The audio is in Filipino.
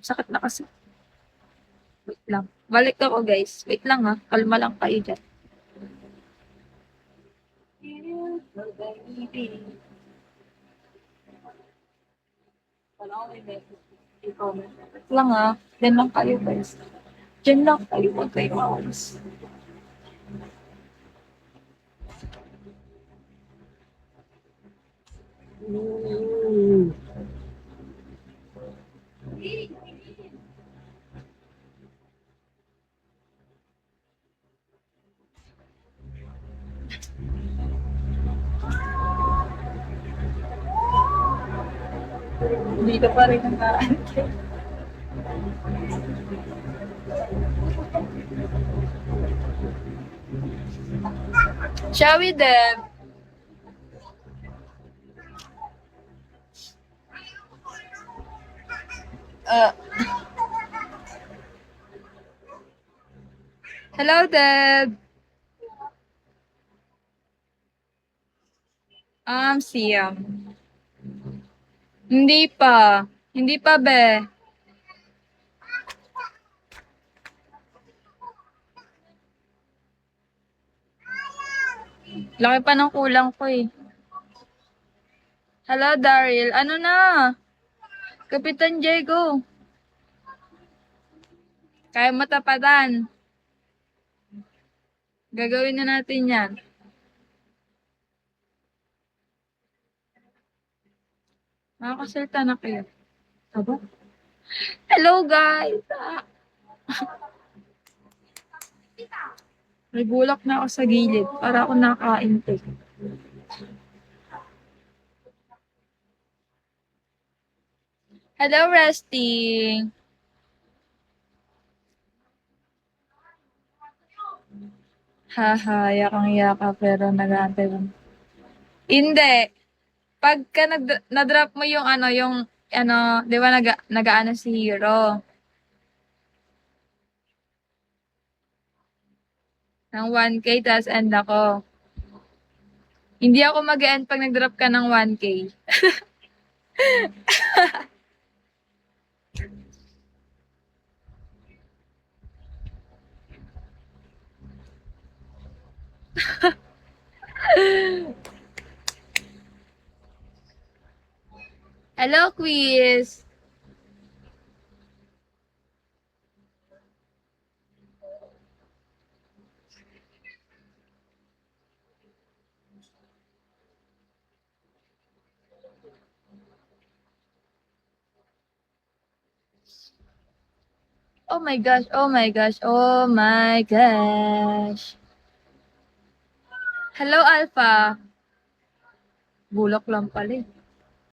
Sakit na kasi. Wait lang. Balik ako, guys. Wait lang, ha. Kalma lang kayo dyan. Wait lang, ha. Diyan lang kayo, guys. Diyan lang kayo. Huwag kayo maalis. Hindi ka pa rin nakaantay. Shall we, Deb? Uh, Hello, Deb. Siam. Hindi pa. Hindi pa, be. Laki pa ng kulang ko eh. Hello, Daryl. Ano na? Kapitan Diego. Kaya matapatan. Gagawin na natin yan. Makakasalta na kayo. Aba? Hello, guys. May bulak na ako sa gilid para ako nakaintay. Hello, Resting. Haha, yakang-yaka pero nag-aantay lang. Hindi. Pagka na-drop mo yung di ba nag-aano si Hero ng 1K, tas end ako. Hindi ako mag-end pag nag-drop ka ng 1K. Hello, quiz. Oh my gosh, oh my gosh, oh my gosh. Hello, Alpha. Bulak lang pala eh.